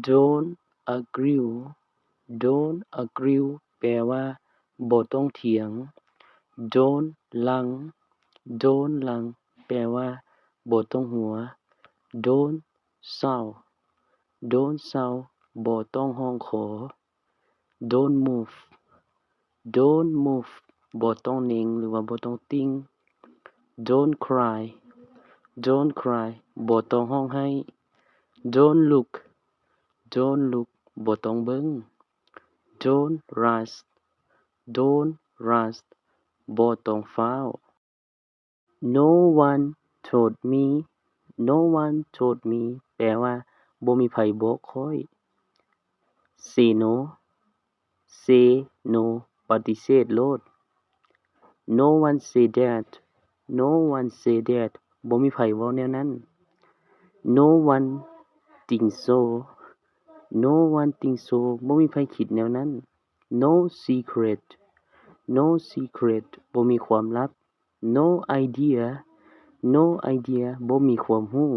don't agree don't agree แปลว่าบ่ต้องเถียง don't ลัง don't ลังแปลว่าบ่ต้องหัว don't shout don't shout บ่ต้องร้องขอ don't move don't move บ่ต้องนิ่งหรือว่าบ่ต้องติ้ง don't cry don't cry บ่ต้องร้องไห้ don't look don't look บ่ต้องเบิ่ง don't rush don't rush บ่ต้องฟ้าว no one told me no one told me แปลว่าบ่มีไผบอกข้อย say no say no ปฏิเสธโลด no one say that no one say that บ่มีไผเว้าแนวนั้น no one think so no one think so บ่มีไผคิดแนวนั้น no secret no secret บ่มีความลับ no idea no idea บ่มีความรู้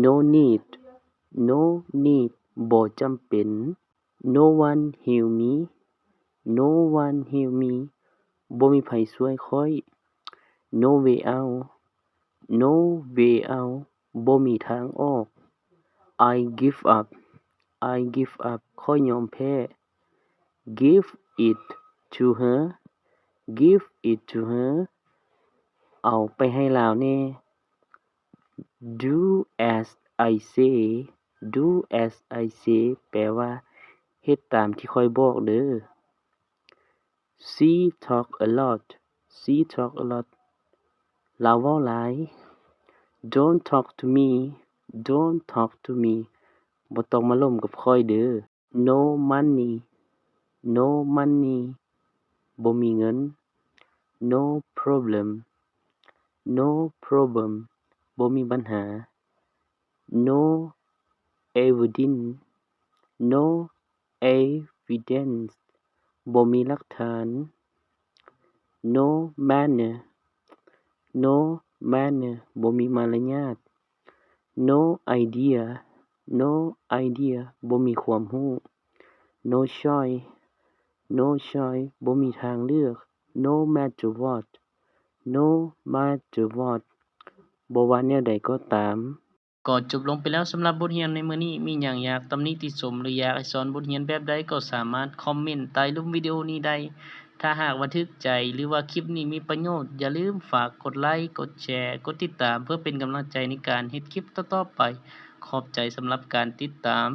no need no need บ่จำเป็น no one heal me no one heal me บ่มีไผช่วยข้อย no way out no way out บ่มีทางออก I give up I give up ข้อยยอมแพ้ give it to her give it to her เอาไปให้ลาวแน่ do as I say do as I say แปลว่าเฮ็ดตามที่ข้อยบอกเด้อ she talk a lot she talk a lot ลาวเว้าหลาย don't talk to me don't talk to me บ่ต้องมาล้มกับข้อยเด้อ no money no money บ่มีเงิน no problem no problem บ่มีปัญหา no evidence no evidence บ่มีหลักฐาน no manner no manner บ่มีมารยาท no idea no idea บ่มีความรู้ no choice no choice บ่มีทางเลือก no matter what no matter what บ่ว่าแนวใดก็ตามก็จบลงไปแล้วสำหรับบทเรียนในมื้อนี้มีหยังอยากตำหนิติชมหรืออยากให้สอนบทเรียนแบบใดก็สามารถคอมเมนต์ใต้รูปวิดีโอนี้ได้ถ้าหากว่าถูกใจหรือว่าคลิปนี้มีประโยชน์อย่าลืมฝากกดไลค์กดแชร์กดติดตามเพื่อเป็นกำลังใจในการเฮ็ดคลิปต่อๆไปขอบใจสำหรับการติดตาม